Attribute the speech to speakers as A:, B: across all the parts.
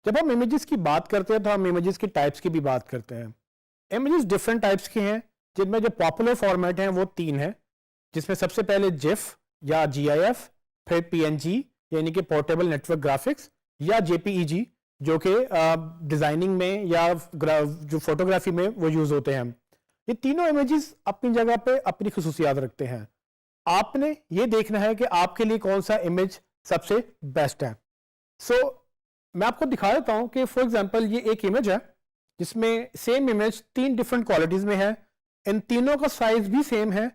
A: जब हम इमेजेस की बात करते हैं तो हम इमेजेस की टाइप्स की भी बात करते हैं। इमेजेस डिफरेंट टाइप्स के हैं, जिनमें जो पॉपुलर फॉर्मेट हैं वो 3 हैं, जिसमें सबसे पहले जिफ या जीआईएफ, फिर पीएनजी यानी कि पोर्टेबल नेटवर्क ग्राफिक्स, या जेपीईजी जो कि डिजाइनिंग में या जो फोटोग्राफी में वो यूज होते हैं। ये तीनों इमेजेस अपनी जगह पे अपनी खुसूसियात रखते हैं। आपने ये देखना है कि आपके लिए कौन सा इमेज सबसे बेस्ट है। सो मैं आपको दिखा देता हूं कि फॉर एग्जांपल ये एक इमेज है जिसमें सेम इमेज 3 डिफरेंट क्वालिटीज में है। इन तीनों का साइज भी सेम है,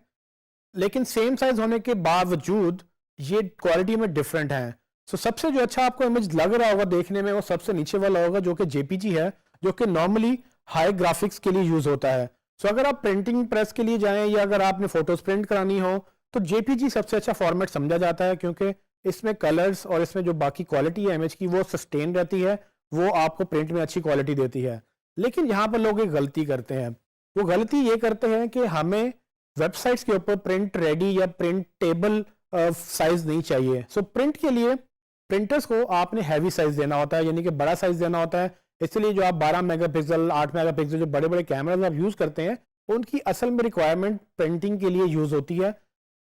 A: लेकिन सेम साइज होने के बावजूद ये क्वालिटी में डिफरेंट है। सो सबसे जो अच्छा आपको इमेज लग रहा होगा देखने में, वो सबसे नीचे वाला होगा जो कि जेपीजी है, जो कि नॉर्मली हाई ग्राफिक्स के लिए यूज होता है। सो अगर आप प्रिंटिंग प्रेस के लिए जाएं या अगर आपने फोटोज प्रिंट करानी हो तो जेपीजी सबसे अच्छा फॉर्मेट समझा जाता है, क्योंकि इसमें कलर्स और इसमें जो बाकी क्वालिटी है इमेज की वो सस्टेन रहती है, वो आपको प्रिंट में अच्छी क्वालिटी देती है। लेकिन यहाँ पर लोग एक गलती करते हैं। वो गलती ये करते हैं कि हमें वेबसाइट्स के ऊपर प्रिंट रेडी या प्रिंट टेबल साइज नहीं चाहिए। सो प्रिंट के लिए प्रिंटर्स को आपने हैवी साइज देना होता है, यानी कि बड़ा साइज देना होता है। इसलिए जो आप 12 मेगापिक्सल 8 मेगापिक्सल जो बड़े बड़े कैमराज आप यूज करते हैं, उनकी असल में रिक्वायरमेंट प्रिंटिंग के लिए यूज होती है।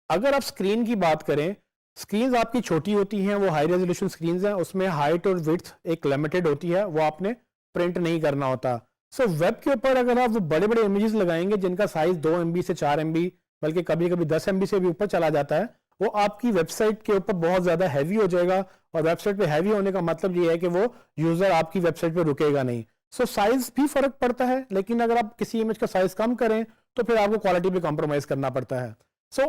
A: अगर आप स्क्रीन की बात करें, स्क्रीन आपकी छोटी होती हैं, वो हाई रेजोल्यूशन स्क्रीन हैं, उसमें हाइट और विड्थ एक लिमिटेड होती है, वो आपने प्रिंट नहीं करना होता। सो वेब के ऊपर अगर आप वो बड़े बड़े इमेजेस लगाएंगे जिनका साइज 2 MB से 4 MB बल्कि कभी कभी 10 MB से भी ऊपर चला जाता है, वो आपकी वेबसाइट के ऊपर बहुत ज्यादा हैवी हो जाएगा। और वेबसाइट पे हैवी होने का मतलब ये है कि वो यूजर आपकी वेबसाइट पे रुकेगा नहीं। सो साइज भी फर्क पड़ता है, लेकिन अगर आप किसी इमेज का साइज कम करें तो फिर आपको क्वालिटी पे कॉम्प्रोमाइज करना पड़ता है। सो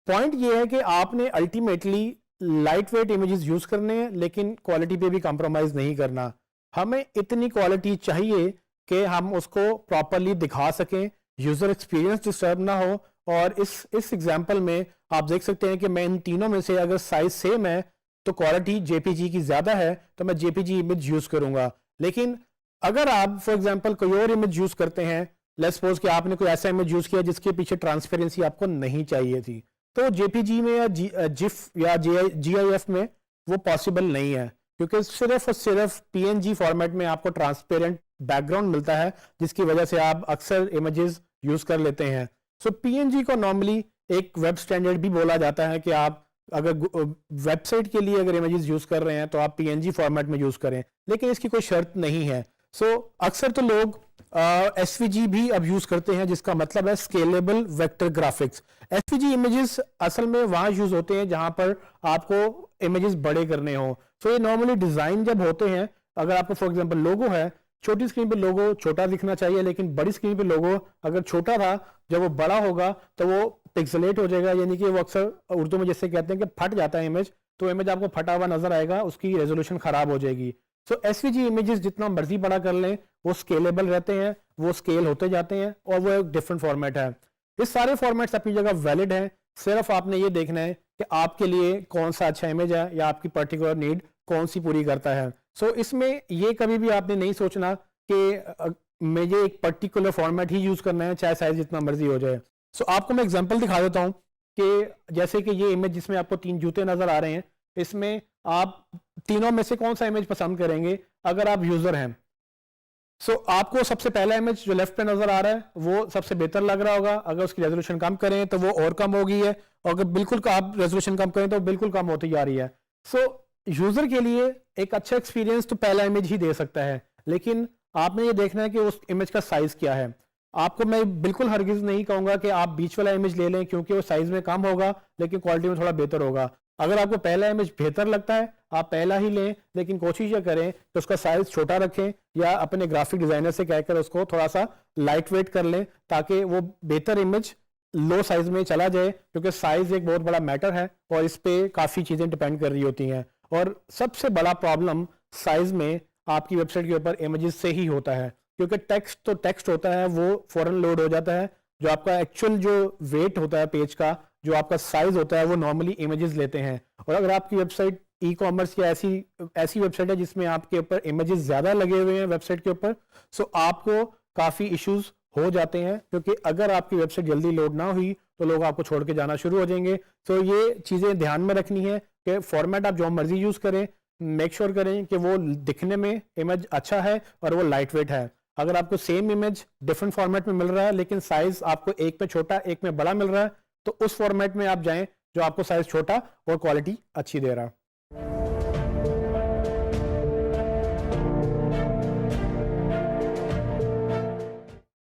A: पॉइंट ये है कि आपने ultimately light weight images use करने हैं, लेकिन क्वालिटी पे भी कॉम्प्रोमाइज नहीं करना। हमें इतनी क्वालिटी चाहिए कि हम उसको प्रॉपरली दिखा सकें, यूजर एक्सपीरियंस डिस्टर्ब ना हो। और इस एग्जांपल में आप देख सकते हैं कि मैं इन तीनों में से अगर साइज सेम है तो क्वालिटी जेपीजी की ज्यादा है, तो मैं जेपीजी इमेज यूज करूंगा। लेकिन अगर आप फॉर एग्जांपल कोई और इमेज यूज करते हैं, लेट्स सपोज कि आपने कोई ऐसा इमेज यूज किया जिसके पीछे ट्रांसपेरेंसी आपको नहीं चाहिए थी, तो जेपीजी में या जिफ या जीआईएफ में वो पॉसिबल नहीं है, क्योंकि सिर्फ और सिर्फ पीएनजी फॉर्मेट में आपको ट्रांसपेरेंट बैकग्राउंड मिलता है, जिसकी वजह से आप अक्सर इमेजेस यूज कर लेते हैं। सो पीएनजी को नॉर्मली एक वेब स्टैंडर्ड भी बोला जाता है कि आप अगर वेबसाइट के लिए अगर इमेजेस यूज कर रहे हैं तो आप पीएनजी फॉर्मेट में यूज करें, लेकिन इसकी कोई शर्त नहीं है। सो अक्सर तो लोग एसवीजी भी अब यूज करते हैं, जिसका मतलब है scalable vector graphics. SVG images असल में वहां यूज होते हैं जहां पर आपको इमेजेस बड़े करने हो। सो ये नॉर्मली डिजाइन जब होते हैं, अगर आपको फॉर एग्जांपल लोगो है, छोटी स्क्रीन पे लोगो छोटा दिखना चाहिए, लेकिन बड़ी स्क्रीन पे लोगो अगर छोटा था, जब वो बड़ा होगा तो वो पिक्सलेट हो जाएगा, यानी कि वो अक्सर उर्दू में जैसे कहते हैं कि फट जाता है इमेज, तो इमेज आपको फटा हुआ नजर आएगा, उसकी रेजोल्यूशन खराब हो जाएगी। सो एसवीजी इमेजेस जितना मर्जी बड़ा कर लें, वो स्केलेबल रहते हैं, वो स्केल होते जाते हैं, और वो एक डिफरेंट फॉर्मेट है। ये सारे फॉर्मेट्स अपनी जगह वैलिड हैं, सिर्फ आपने ये देखना है कि आपके लिए कौन सा अच्छा इमेज है या आपकी पर्टिकुलर नीड कौन सी पूरी करता है। सो इसमें ये कभी भी आपने नहीं सोचना कि मुझे एक पर्टिकुलर फॉर्मेट ही यूज करना है, चाहे साइज जितना मर्जी हो जाए। सो आपको मैं एग्जांपल दिखा देता हूं कि जैसे कि ये इमेज जिसमें आपको 3 जूते नजर आ रहे हैं, इसमें आप तीनों में से कौन सा इमेज पसंद करेंगे अगर आप यूजर हैं। सो आपको सबसे पहला इमेज जो लेफ्ट पे नजर आ रहा है वो सबसे बेहतर लग रहा होगा। अगर उसकी रेजोल्यूशन कम करें तो वो और कम हो गई है, और अगर बिल्कुल आप रेजोल्यूशन कम करें तो बिल्कुल कम होती जा रही है। सो यूजर के लिए एक अच्छा एक्सपीरियंस तो पहला इमेज ही दे सकता है, लेकिन आपने ये देखना है कि उस इमेज का साइज क्या है। आपको मैं बिल्कुल हरगिज नहीं कहूंगा कि आप बीच वाला इमेज ले लें, क्योंकि वो साइज में कम होगा लेकिन क्वालिटी में थोड़ा बेहतर होगा। अगर आपको पहला इमेज बेहतर लगता है आप पहला ही लें, लेकिन कोशिश ये करें कि उसका साइज छोटा रखें, या अपने ग्राफिक डिजाइनर से कहकर उसको थोड़ा सा लाइट वेट कर लें, ताकि वो बेहतर इमेज लो साइज में चला जाए, क्योंकि साइज एक बहुत बड़ा मैटर है और इस पे काफी चीजें डिपेंड कर रही होती हैं। और सबसे बड़ा प्रॉब्लम साइज में आपकी वेबसाइट के ऊपर इमेजेस से ही होता है, क्योंकि टेक्स्ट तो टेक्स्ट होता है, वो फौरन लोड हो जाता है। जो आपका एक्चुअल जो वेट होता है पेज का, जो आपका साइज होता है, वो नॉर्मली इमेजेस लेते हैं। और अगर आपकी वेबसाइट ई कॉमर्स या ऐसी वेबसाइट है जिसमें आपके ऊपर इमेजेस ज्यादा लगे हुए हैं वेबसाइट के ऊपर, सो आपको काफी इश्यूज हो जाते हैं, क्योंकि अगर आपकी वेबसाइट जल्दी लोड ना हुई तो लोग आपको छोड़ के जाना शुरू हो जाएंगे। सो ये चीजें ध्यान में रखनी है कि फॉर्मेट आप जो मर्जी यूज करें, मेक श्योर करें कि वो दिखने में इमेज अच्छा है और वो लाइट वेट है। अगर आपको सेम इमेज डिफरेंट फॉर्मेट में मिल रहा है लेकिन साइज आपको एक में छोटा एक में बड़ा मिल रहा है, तो उस फॉर्मेट में आप जाएं जो आपको साइज छोटा और क्वालिटी अच्छी दे रहा है।